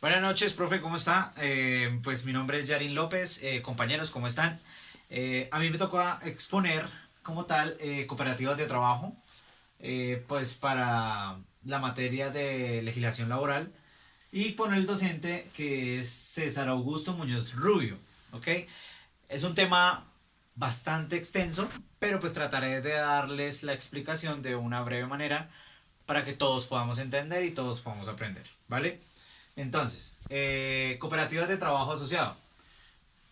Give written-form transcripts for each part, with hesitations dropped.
Buenas noches, profe, ¿cómo está? Pues mi nombre es Yarin López. Compañeros, ¿cómo están? A mí me tocó exponer como tal cooperativas de trabajo, pues para la materia de legislación laboral y por el docente que es César Augusto Muñoz Rubio, ¿ok? Es un tema bastante extenso, pero pues trataré de darles la explicación de una breve manera para que todos podamos entender y todos podamos aprender, ¿vale? Entonces, cooperativas de trabajo asociado.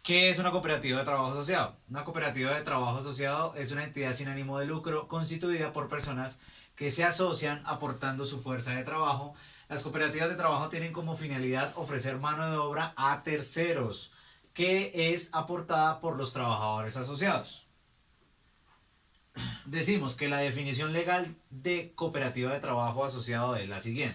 ¿Qué es una cooperativa de trabajo asociado? Una cooperativa de trabajo asociado es una entidad sin ánimo de lucro constituida por personas que se asocian aportando su fuerza de trabajo. Las cooperativas de trabajo tienen como finalidad ofrecer mano de obra a terceros, que es aportada por los trabajadores asociados. Decimos que la definición legal de cooperativa de trabajo asociado es la siguiente.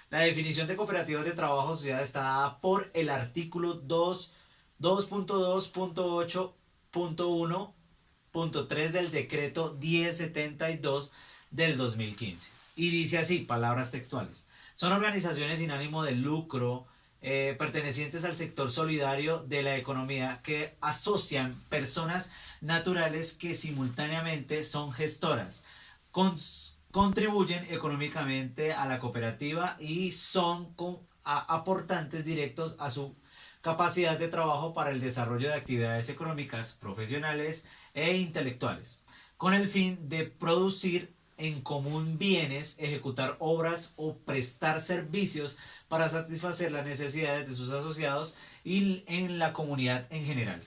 La definición de cooperativas de trabajo asociado está dada por el artículo 2.2.8.1.3 del decreto 1072 del 2015. Y dice así, palabras textuales. Son organizaciones sin ánimo de lucro pertenecientes al sector solidario de la economía que asocian personas naturales que simultáneamente son gestoras, contribuyen económicamente a la cooperativa y son aportantes directos a su capacidad de trabajo para el desarrollo de actividades económicas, profesionales e intelectuales, con el fin de producir en común bienes, ejecutar obras o prestar servicios para satisfacer las necesidades de sus asociados y en la comunidad en general.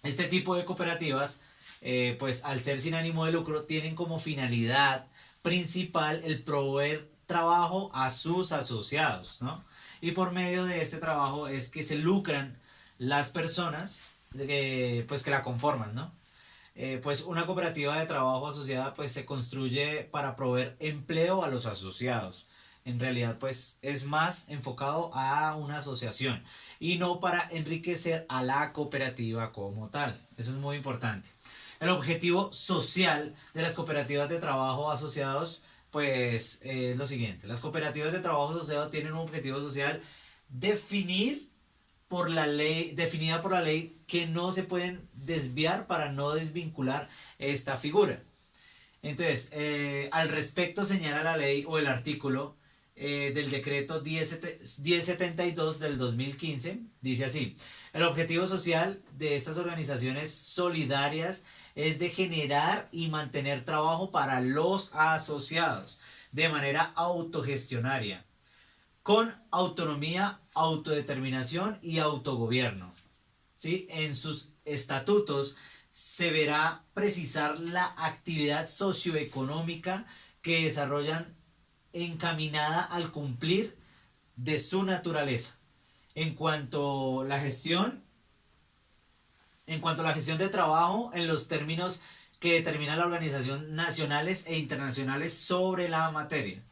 Este tipo de cooperativas, pues al ser sin ánimo de lucro, tienen como finalidad principal el proveer trabajo a sus asociados, ¿no? Y por medio de este trabajo es que se lucran las personas pues que la conforman, ¿no? Pues una cooperativa de trabajo asociada pues se construye para proveer empleo a los asociados. En realidad pues es más enfocado a una asociación y no para enriquecer a la cooperativa como tal. Eso es muy importante. El objetivo social de las cooperativas de trabajo asociados pues es lo siguiente. Las cooperativas de trabajo asociado tienen un objetivo social: definir por la ley, definida por la ley, que no se pueden desviar para no desvincular esta figura. Entonces, al respecto señala la ley o el artículo del decreto 1072 del 2015, dice así: el objetivo social de estas organizaciones solidarias es de generar y mantener trabajo para los asociados de manera autogestionaria, con autonomía, autodeterminación y autogobierno. ¿Sí? En sus estatutos se verá precisar la actividad socioeconómica que desarrollan encaminada al cumplir de su naturaleza. En cuanto a la gestión, en cuanto a la gestión de trabajo, en los términos que determina la organización nacionales e internacionales sobre la materia.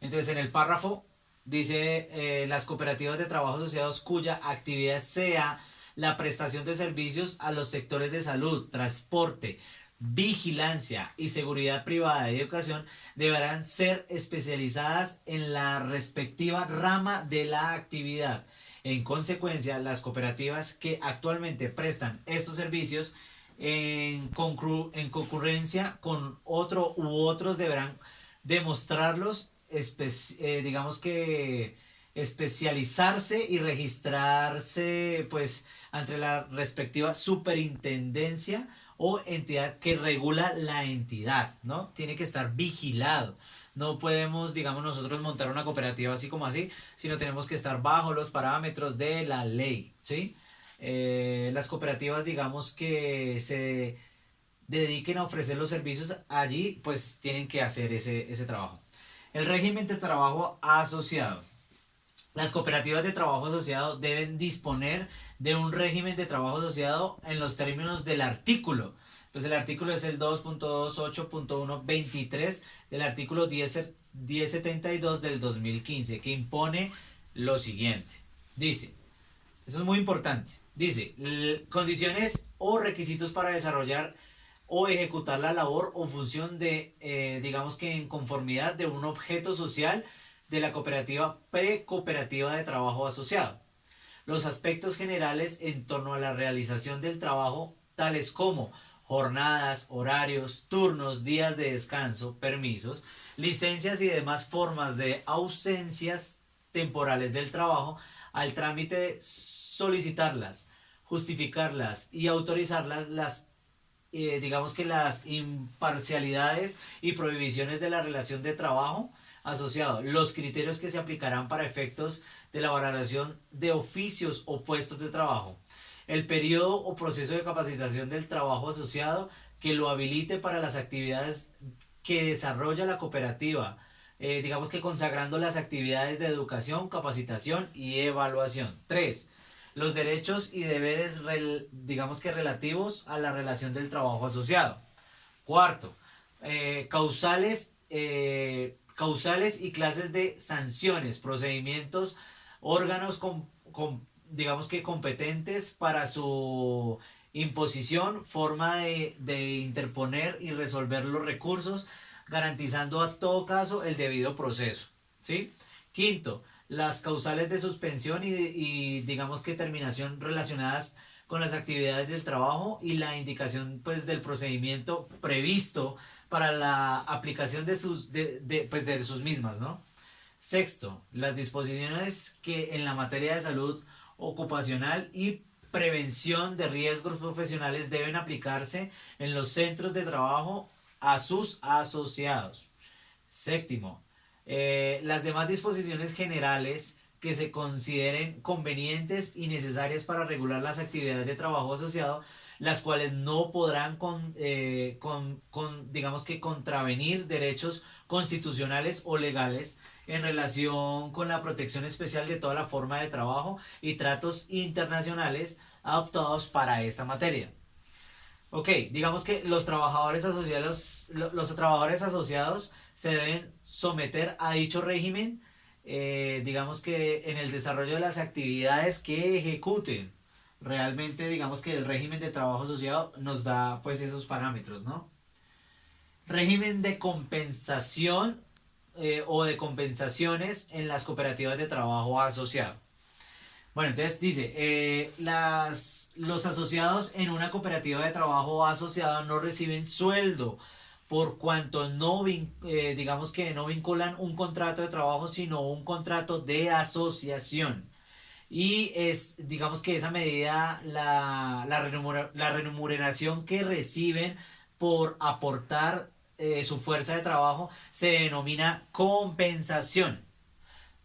Entonces, en el párrafo dice las cooperativas de trabajo asociados cuya actividad sea la prestación de servicios a los sectores de salud, transporte, vigilancia y seguridad privada y educación deberán ser especializadas en la respectiva rama de la actividad. En consecuencia, las cooperativas que actualmente prestan estos servicios en concurrencia con otro u otros deberán demostrarlos, digamos que especializarse y registrarse pues ante la respectiva superintendencia o entidad que regula la entidad, ¿no? Tiene que estar vigilado. No podemos, digamos, nosotros montar una cooperativa así como así, sino tenemos que estar bajo los parámetros de la ley, ¿sí? Las cooperativas, digamos, que se dediquen a ofrecer los servicios allí, pues tienen que hacer ese trabajo. El régimen de trabajo asociado. Las cooperativas de trabajo asociado deben disponer de un régimen de trabajo asociado en los términos del artículo. Pues el artículo es el 2.28.123 del artículo 1072 del 2015, que impone lo siguiente. Dice, eso es muy importante, dice, condiciones o requisitos para desarrollar o ejecutar la labor o función de, digamos que en conformidad de un objeto social de la cooperativa precooperativa de trabajo asociado. Los aspectos generales en torno a la realización del trabajo, tales como jornadas, horarios, turnos, días de descanso, permisos, licencias y demás formas de ausencias temporales del trabajo, al trámite de solicitarlas, justificarlas y autorizarlas, digamos que las imparcialidades y prohibiciones de la relación de trabajo asociado, los criterios que se aplicarán para efectos de la valoración de oficios o puestos de trabajo, el periodo o proceso de capacitación del trabajo asociado que lo habilite para las actividades que desarrolla la cooperativa, digamos que consagrando las actividades de educación, capacitación y evaluación. 3. Los derechos y deberes, digamos que relativos a la relación del trabajo asociado. Cuarto, causales y clases de sanciones, procedimientos, órganos digamos que competentes para su imposición, forma de interponer y resolver los recursos, garantizando a todo caso el debido proceso. ¿Sí? Quinto, las causales de suspensión y digamos que terminación relacionadas con las actividades del trabajo y la indicación pues del procedimiento previsto para la aplicación de sus mismas, ¿no? Sexto, las disposiciones que en la materia de salud ocupacional y prevención de riesgos profesionales deben aplicarse en los centros de trabajo a sus asociados. Séptimo, las demás disposiciones generales que se consideren convenientes y necesarias para regular las actividades de trabajo asociado, las cuales no podrán digamos que contravenir derechos constitucionales o legales en relación con la protección especial de toda la forma de trabajo y tratos internacionales adoptados para esta materia. Ok, digamos que los trabajadores asociados, los trabajadores asociados se deben someter a dicho régimen, digamos que en el desarrollo de las actividades que ejecuten. Realmente, digamos que el régimen de trabajo asociado nos da pues esos parámetros, ¿no? Régimen de compensación o de compensaciones en las cooperativas de trabajo asociado. Bueno, entonces dice, los asociados en una cooperativa de trabajo asociado no reciben sueldo por cuanto no, digamos que no vinculan un contrato de trabajo, sino un contrato de asociación. Y es, digamos que esa medida, la remuneración que reciben por aportar su fuerza de trabajo se denomina compensación.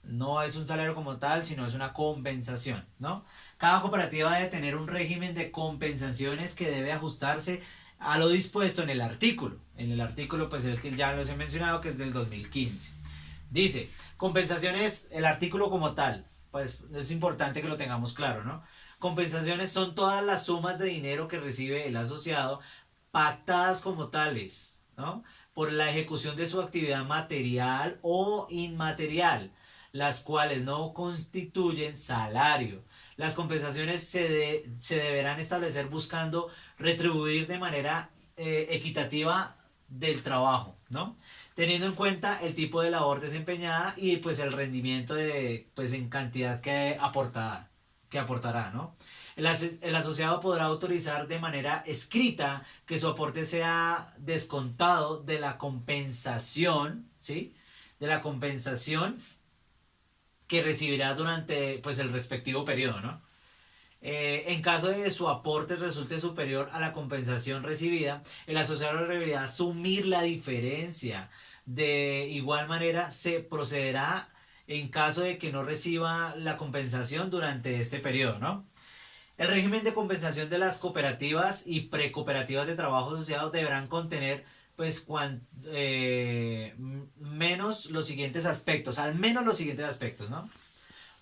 No es un salario como tal, sino es una compensación, ¿no? Cada cooperativa debe tener un régimen de compensaciones que debe ajustarse a lo dispuesto en el artículo. En el artículo, pues el que ya los he mencionado, que es del 2015. Dice, compensaciones, el artículo como tal, pues es importante que lo tengamos claro, ¿no? Compensaciones son todas las sumas de dinero que recibe el asociado pactadas como tales, ¿no? Por la ejecución de su actividad material o inmaterial, las cuales no constituyen salario. Las compensaciones se deberán establecer buscando retribuir de manera equitativa del trabajo, ¿no? Teniendo en cuenta el tipo de labor desempeñada y pues el rendimiento pues en cantidad que aportará, ¿no? El asociado podrá autorizar de manera escrita que su aporte sea descontado de la compensación, ¿sí? De la compensación que recibirá durante pues el respectivo periodo, ¿no? En caso de que su aporte resulte superior a la compensación recibida, el asociado deberá asumir la diferencia. De igual manera, se procederá en caso de que no reciba la compensación durante este periodo, ¿no? El régimen de compensación de las cooperativas y precooperativas de trabajo asociados deberán contener pues menos los siguientes aspectos, al menos los siguientes aspectos, ¿no?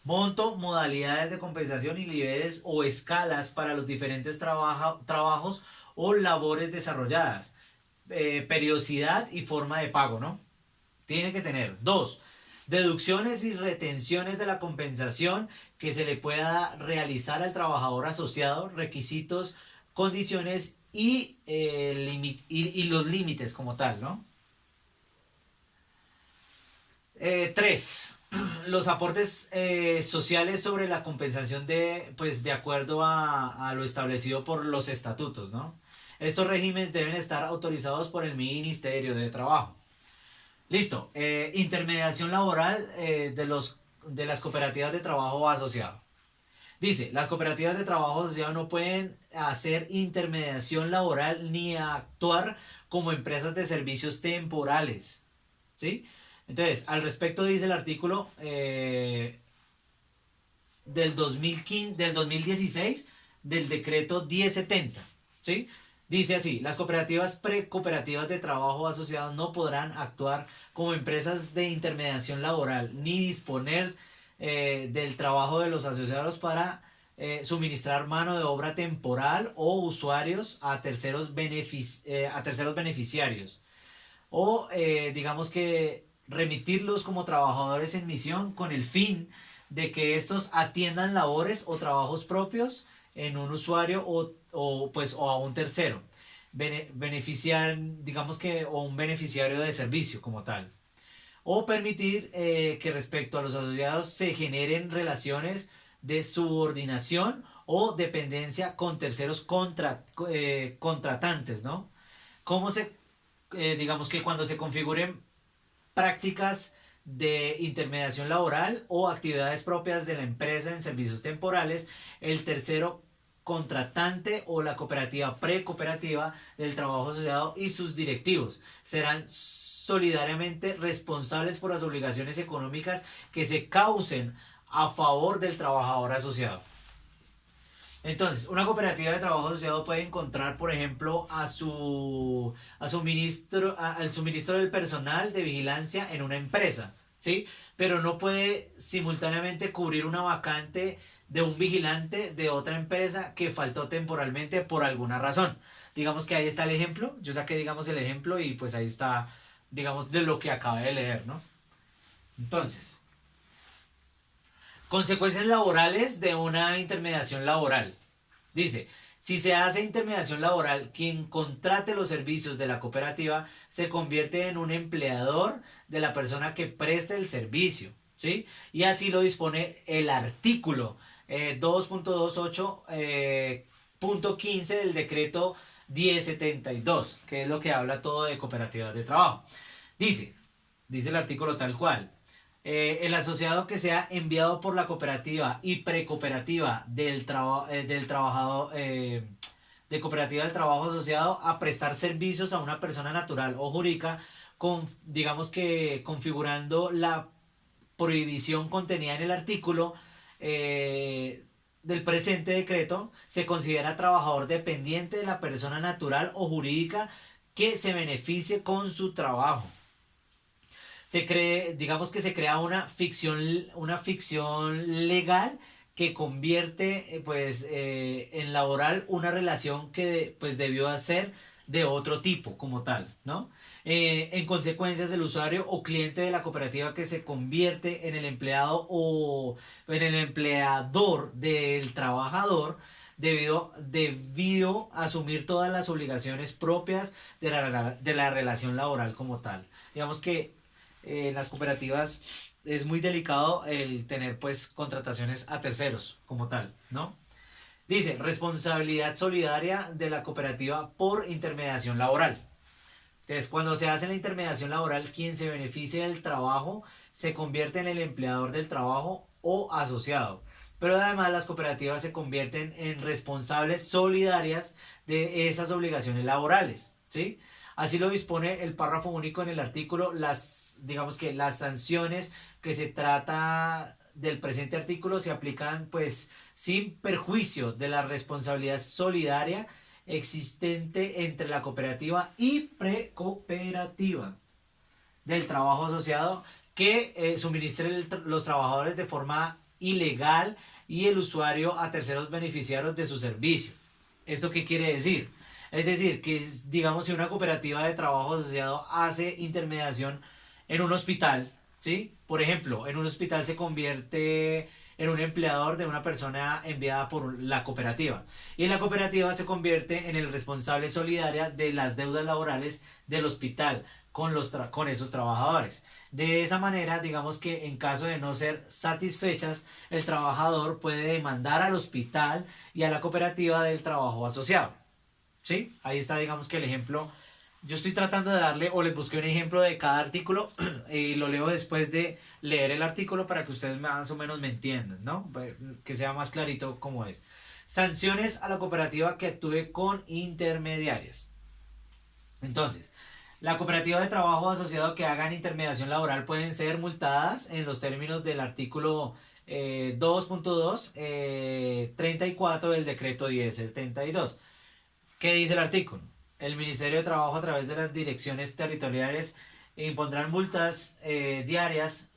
Monto, modalidades de compensación y niveles o escalas para los diferentes trabajos o labores desarrolladas. Periodicidad y forma de pago, ¿no? Tiene que tener. Dos, deducciones y retenciones de la compensación que se le pueda realizar al trabajador asociado, requisitos, condiciones y los límites como tal, ¿no? Tres, los aportes sociales sobre la compensación pues, de acuerdo a lo establecido por los estatutos, ¿no? Estos regímenes deben estar autorizados por el Ministerio de Trabajo. Listo. Intermediación laboral de las cooperativas de trabajo asociado. Dice, las cooperativas de trabajo asociado no pueden hacer intermediación laboral ni actuar como empresas de servicios temporales. ¿Sí? Entonces, al respecto dice el artículo del 2015, del 2016 del decreto 1070. ¿Sí? Dice así, las cooperativas precooperativas de trabajo asociados no podrán actuar como empresas de intermediación laboral ni disponer del trabajo de los asociados para suministrar mano de obra temporal o usuarios a a terceros beneficiarios o digamos que remitirlos como trabajadores en misión con el fin de que estos atiendan labores o trabajos propios en un usuario o a un tercero. Beneficiar, digamos que, o un beneficiario de servicio como tal. O permitir que respecto a los asociados se generen relaciones de subordinación o dependencia con terceros contratantes, ¿no? ¿Cómo digamos que cuando se configuren prácticas de intermediación laboral o actividades propias de la empresa en servicios temporales, el tercero contratante o la cooperativa precooperativa del trabajo asociado y sus directivos serán solidariamente responsables por las obligaciones económicas que se causen a favor del trabajador asociado. Entonces, una cooperativa de trabajo asociado puede encontrar, por ejemplo, al suministro del personal de vigilancia en una empresa, ¿sí? Pero no puede simultáneamente cubrir una vacante de un vigilante de otra empresa que faltó temporalmente por alguna razón. Digamos que ahí está el ejemplo, yo saqué, digamos, el ejemplo y pues ahí está, digamos, de lo que acabé de leer, ¿no? Entonces, consecuencias laborales de una intermediación laboral. Dice, si se hace intermediación laboral, quien contrate los servicios de la cooperativa se convierte en un empleador de la persona que preste el servicio, ¿sí? Y así lo dispone el artículo 2.28 punto 15 del decreto 1072, que es lo que habla todo de cooperativas de trabajo. Dice, dice el artículo tal cual. El asociado que sea enviado por la cooperativa y precooperativa del trabajador de cooperativa del trabajo asociado a prestar servicios a una persona natural o jurídica digamos que configurando la prohibición contenida en el artículo del presente decreto, se considera trabajador dependiente de la persona natural o jurídica que se beneficie con su trabajo. Digamos que se crea una ficción legal que convierte en laboral una relación que pues debió ser de otro tipo como tal, ¿no? En consecuencia, el usuario o cliente de la cooperativa que se convierte en el empleado o en el empleador del trabajador debido a asumir todas las obligaciones propias de la relación laboral como tal. Digamos que las cooperativas es muy delicado el tener pues contrataciones a terceros como tal, ¿no? Dice, responsabilidad solidaria de la cooperativa por intermediación laboral. Entonces, cuando se hace la intermediación laboral, quien se beneficia del trabajo se convierte en el empleador del trabajo o asociado. Pero además las cooperativas se convierten en responsables solidarias de esas obligaciones laborales, ¿sí? Así lo dispone el párrafo único en el artículo, digamos que las sanciones que se trata del presente artículo se aplican pues sin perjuicio de la responsabilidad solidaria existente entre la cooperativa y precooperativa del trabajo asociado que suministre los trabajadores de forma ilegal y el usuario a terceros beneficiarios de su servicio. ¿Esto qué quiere decir? Es decir, que digamos si una cooperativa de trabajo asociado hace intermediación en un hospital, ¿sí? Por ejemplo, en un hospital se convierte en un empleador de una persona enviada por la cooperativa. Y la cooperativa se convierte en el responsable solidaria de las deudas laborales del hospital con esos trabajadores. De esa manera, digamos que en caso de no ser satisfechas, el trabajador puede demandar al hospital y a la cooperativa del trabajo asociado. ¿Sí? Ahí está, digamos que el ejemplo. Yo estoy tratando de darle, o les busqué un ejemplo de cada artículo y lo leo después de leer el artículo para que ustedes más o menos me entiendan, ¿no? Que sea más clarito cómo es. Sanciones a la cooperativa que actúe con intermediarias. Entonces, la cooperativa de trabajo asociado que hagan intermediación laboral pueden ser multadas en los términos del artículo 2.2, 34 del decreto 1072. ¿Qué dice el artículo? El Ministerio de Trabajo a través de las direcciones territoriales impondrán multas diarias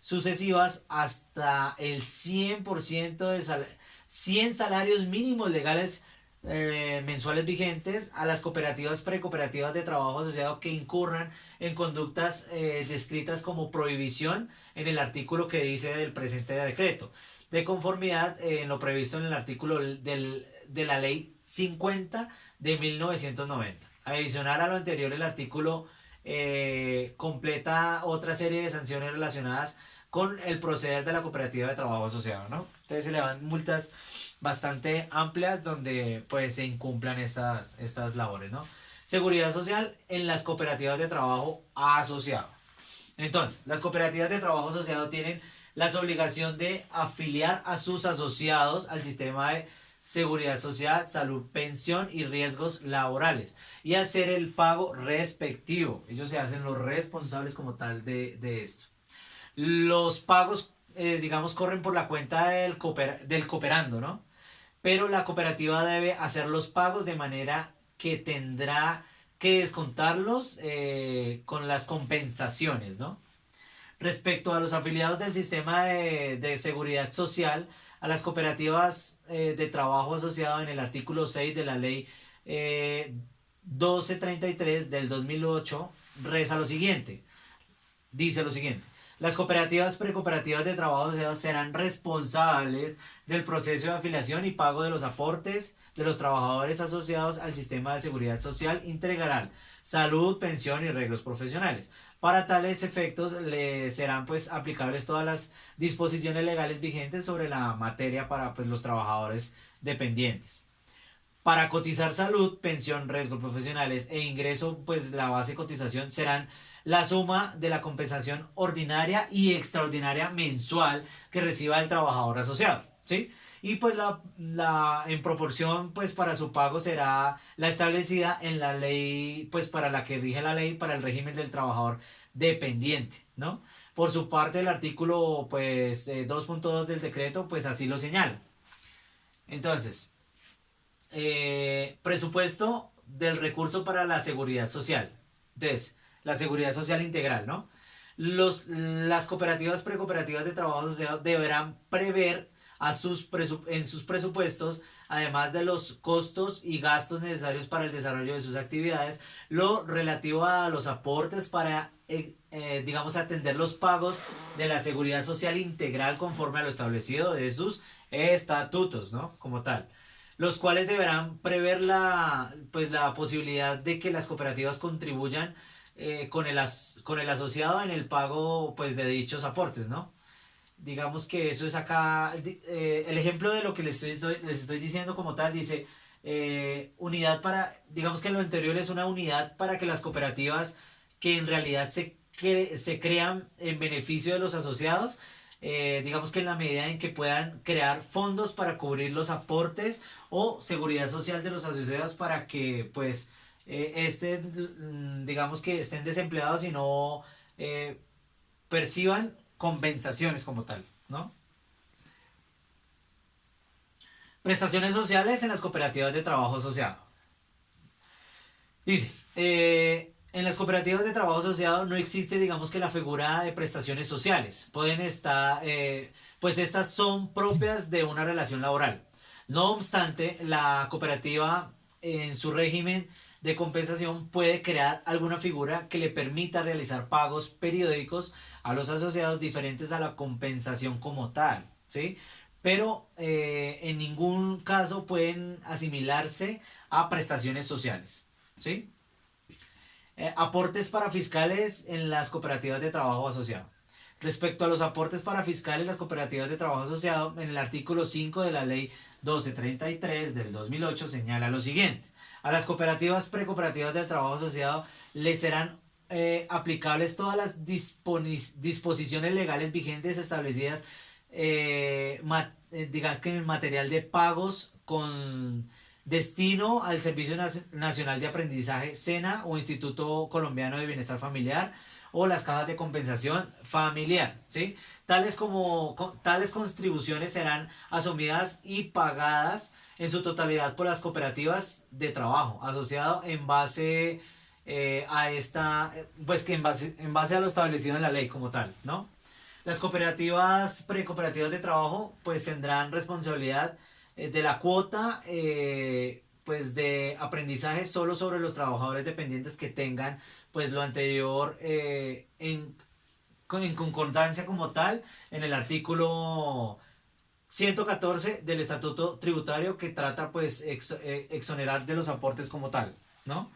sucesivas hasta el 100% de 100 salarios mínimos legales mensuales vigentes a las cooperativas precooperativas de trabajo asociado que incurran en conductas descritas como prohibición en el artículo que dice del presente decreto, de conformidad en lo previsto en el artículo de la ley 50 de 1990. Adicional a lo anterior, el artículo completa otra serie de sanciones relacionadas con el proceder de la cooperativa de trabajo asociado, ¿no? Entonces se le dan multas bastante amplias donde pues se incumplan estas labores, ¿no? Seguridad social en las cooperativas de trabajo asociado. Entonces, las cooperativas de trabajo asociado tienen la obligación de afiliar a sus asociados al sistema de seguridad social, salud, pensión y riesgos laborales y hacer el pago respectivo. Ellos se hacen los responsables como tal de esto. Los pagos, digamos, corren por la cuenta del cooperando, ¿no? Pero la cooperativa debe hacer los pagos de manera que tendrá que descontarlos con las compensaciones, ¿no? Respecto a los afiliados del sistema de seguridad social, a las cooperativas de trabajo asociado en el artículo 6 de la ley 1233 del 2008, reza lo siguiente, dice lo siguiente. Las cooperativas precooperativas de trabajo asociado serán responsables del proceso de afiliación y pago de los aportes de los trabajadores asociados al sistema de seguridad social integral, salud, pensión y arreglos profesionales. Para tales efectos le serán pues aplicables todas las disposiciones legales vigentes sobre la materia para pues, los trabajadores dependientes. Para cotizar salud, pensión, riesgos profesionales e ingreso, pues la base de cotización serán la suma de la compensación ordinaria y extraordinaria mensual que reciba el trabajador asociado, ¿sí? Y pues en proporción pues para su pago será la establecida en la ley pues para la que rige la ley para el régimen del trabajador dependiente, ¿no? Por su parte el artículo pues 2.2 del decreto pues así lo señala. Entonces, presupuesto del recurso para la seguridad social. Entonces, la seguridad social integral, ¿no? Las cooperativas precooperativas de trabajo asociado deberán prever en sus presupuestos, además de los costos y gastos necesarios para el desarrollo de sus actividades, lo relativo a los aportes para, digamos, atender los pagos de la seguridad social integral conforme a lo establecido de sus estatutos, ¿no? Como tal, los cuales deberán prever pues, la posibilidad de que las cooperativas contribuyan con el asociado en el pago pues, de dichos aportes, ¿no? Digamos que eso es acá, el ejemplo de lo que les estoy diciendo como tal, dice, unidad para, digamos que lo anterior es una unidad para que las cooperativas que en realidad se crean en beneficio de los asociados, digamos que en la medida en que puedan crear fondos para cubrir los aportes o seguridad social de los asociados para que pues digamos que estén desempleados y no perciban compensaciones como tal, ¿no? Prestaciones sociales en las cooperativas de trabajo asociado. Dice, en las cooperativas de trabajo asociado no existe, digamos que la figura de prestaciones sociales. Pueden estar, pues estas son propias de una relación laboral. No obstante, la cooperativa en su régimen de compensación puede crear alguna figura que le permita realizar pagos periódicos a los asociados diferentes a la compensación como tal, ¿sí? Pero en ningún caso pueden asimilarse a prestaciones sociales, ¿sí? Aportes para fiscales en las cooperativas de trabajo asociado. Respecto a los aportes para fiscales en las cooperativas de trabajo asociado, en el artículo 5 de la ley 1233 del 2008 señala lo siguiente. A las cooperativas precooperativas del trabajo asociado les serán aplicables todas las disposiciones legales vigentes establecidas, digamos que en el material de pagos con destino al Servicio Nacional de Aprendizaje, SENA o Instituto Colombiano de Bienestar Familiar o las cajas de compensación familiar, ¿sí? Tales contribuciones serán asumidas y pagadas en su totalidad por las cooperativas de trabajo asociado en base a esta, pues que en base a lo establecido en la ley como tal, ¿no? Las cooperativas precooperativas de trabajo pues tendrán responsabilidad de la cuota pues de aprendizaje solo sobre los trabajadores dependientes que tengan pues lo anterior en concordancia como tal en el artículo 114 del Estatuto Tributario que trata pues exonerar de los aportes como tal, ¿no?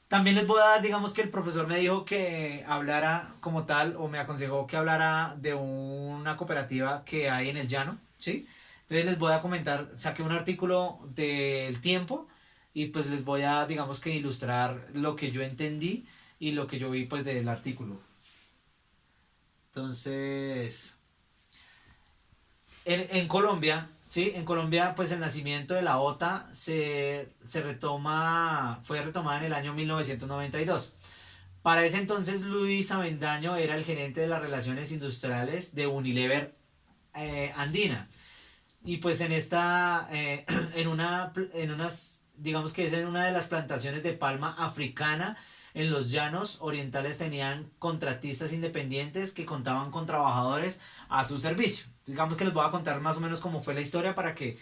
También les voy a dar, digamos que el profesor me dijo que hablara como tal, o me aconsejó que hablara de una cooperativa que hay en el llano, ¿sí? Entonces les voy a comentar, saqué un artículo del Tiempo y pues les voy a, digamos que ilustrar lo que yo entendí y lo que yo vi pues del artículo. Entonces, en Colombia, ¿sí? En Colombia, pues el nacimiento de la OTA fue retomada en el año 1992. Para ese entonces, Luis Avendaño era el gerente de las relaciones industriales de Unilever Andina. Y pues en esta, digamos que es en una de las plantaciones de palma africana en los llanos orientales tenían contratistas independientes que contaban con trabajadores a su servicio. Digamos que les voy a contar más o menos cómo fue la historia para que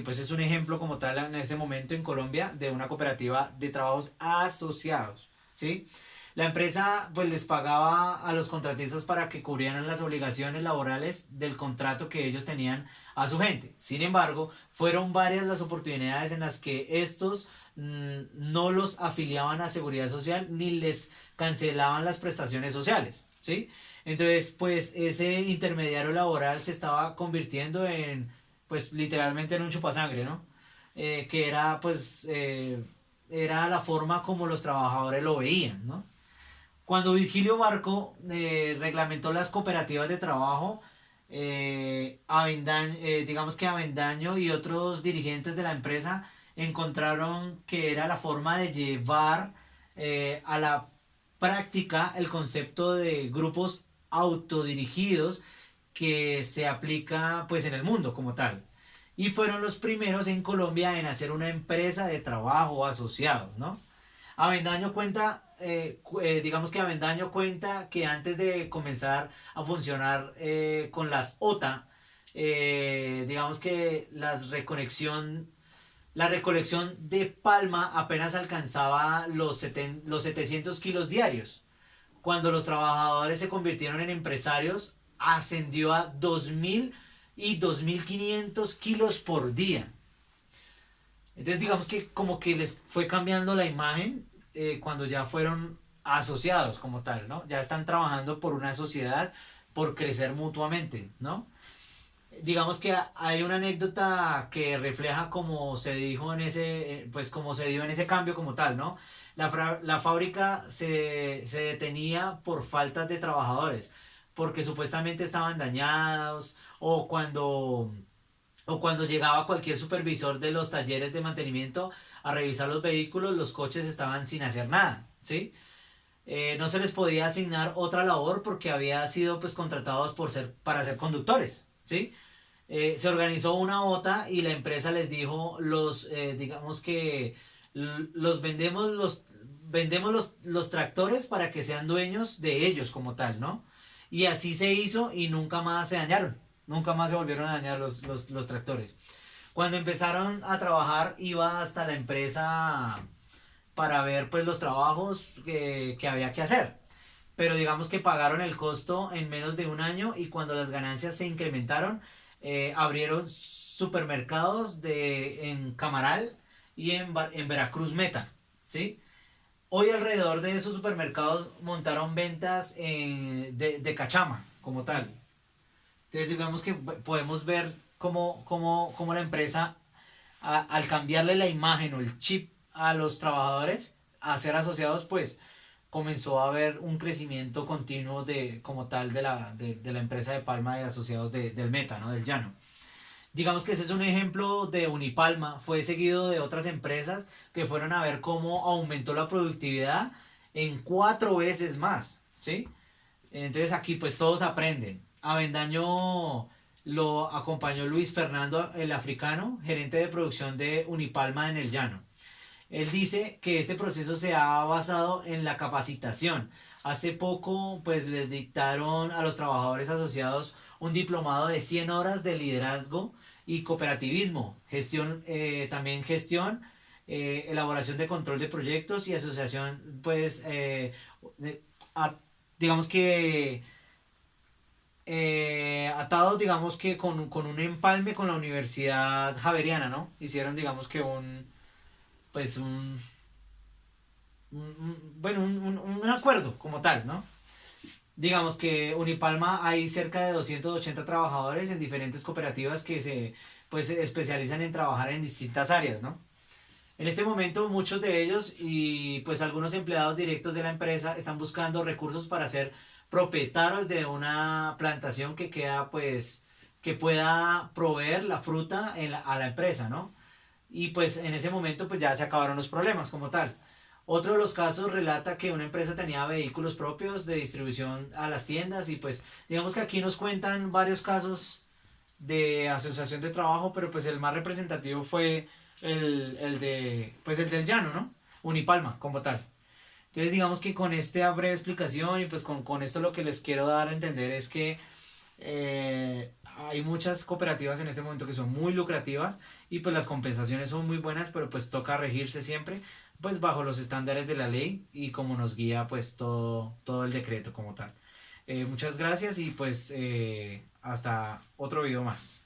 pues es un ejemplo como tal en este momento en Colombia de una cooperativa de trabajos asociados, ¿sí? La empresa pues les pagaba a los contratistas para que cubrieran las obligaciones laborales del contrato que ellos tenían a su gente. Sin embargo, fueron varias las oportunidades en las que estos no los afiliaban a Seguridad Social ni les cancelaban las prestaciones sociales, ¿sí? Entonces, pues ese intermediario laboral se estaba convirtiendo en, pues literalmente en un chupasangre, ¿no? Que era, pues, era la forma como los trabajadores lo veían, ¿no? Cuando Virgilio Barco reglamentó las cooperativas de trabajo, digamos que Avendaño y otros dirigentes de la empresa encontraron que era la forma de llevar a la práctica el concepto de grupos autodirigidos que se aplica pues en el mundo como tal. Y fueron los primeros en Colombia en hacer una empresa de trabajo asociados, ¿no? Avendaño cuenta, digamos que Avendaño cuenta que antes de comenzar a funcionar con las OTA, digamos que la recolección de palma apenas alcanzaba los 700 kilos diarios. Cuando los trabajadores se convirtieron en empresarios, ascendió a 2.000 y 2.500 kilos por día. Entonces digamos que como que les fue cambiando la imagen cuando ya fueron asociados como tal, ¿no? Ya están trabajando por una sociedad, por crecer mutuamente, ¿no? Digamos que hay una anécdota que refleja cómo se dijo en ese, pues cómo se dio en ese cambio como tal, ¿no? La fábrica se detenía por faltas de trabajadores, porque supuestamente estaban dañados o cuando llegaba cualquier supervisor de los talleres de mantenimiento a revisar los vehículos, los coches estaban sin hacer nada, ¿sí? No se les podía asignar otra labor porque había sido pues contratados para ser conductores, ¿sí? Se organizó una OTA y la empresa les dijo digamos que los tractores para que sean dueños de ellos como tal, ¿no? Y así se hizo y nunca más se dañaron, nunca más se volvieron a dañar los tractores. Cuando empezaron a trabajar iba hasta la empresa para ver pues los trabajos que había que hacer. Pero digamos que pagaron el costo en menos de un año y cuando las ganancias se incrementaron, abrieron supermercados en Camaral y en Veracruz Meta, ¿sí? Hoy alrededor de esos supermercados montaron ventas de cachama como tal. Entonces digamos que podemos ver cómo la empresa, al cambiarle la imagen o el chip a los trabajadores, a ser asociados, pues comenzó a haber un crecimiento continuo como tal de la empresa de Palma de asociados del Meta, ¿no? Del Llano. Digamos que ese es un ejemplo de Unipalma, fue seguido de otras empresas que fueron a ver cómo aumentó la productividad en 4 veces más, ¿sí? Entonces aquí pues todos aprenden. Avendaño lo acompañó Luis Fernando el Africano, gerente de producción de Unipalma en el Llano. Él dice que este proceso se ha basado en la capacitación. Hace poco, pues les dictaron a los trabajadores asociados un diplomado de 100 horas de liderazgo y cooperativismo, también gestión, elaboración de control de proyectos y asociación, pues, a- digamos que atados, digamos que con un empalme con la Universidad Javeriana, ¿no? Hicieron, digamos que pues bueno, un acuerdo como tal, ¿no? Digamos que Unipalma hay cerca de 280 trabajadores en diferentes cooperativas que se especializan en trabajar en distintas áreas, ¿no? En este momento muchos de ellos y pues algunos empleados directos de la empresa están buscando recursos para ser propietarios de una plantación que queda pues que pueda proveer la fruta a la empresa, ¿no? Y pues en ese momento pues ya se acabaron los problemas como tal. Otro de los casos relata que una empresa tenía vehículos propios de distribución a las tiendas y pues digamos que aquí nos cuentan varios casos de asociación de trabajo, pero pues el más representativo fue el del llano, ¿no? Unipalma como tal. Entonces digamos que con esta breve explicación y pues con esto lo que les quiero dar a entender es que hay muchas cooperativas en este momento que son muy lucrativas y pues las compensaciones son muy buenas, pero pues toca regirse siempre pues bajo los estándares de la ley y como nos guía pues todo el decreto como tal. Muchas gracias y pues hasta otro video más.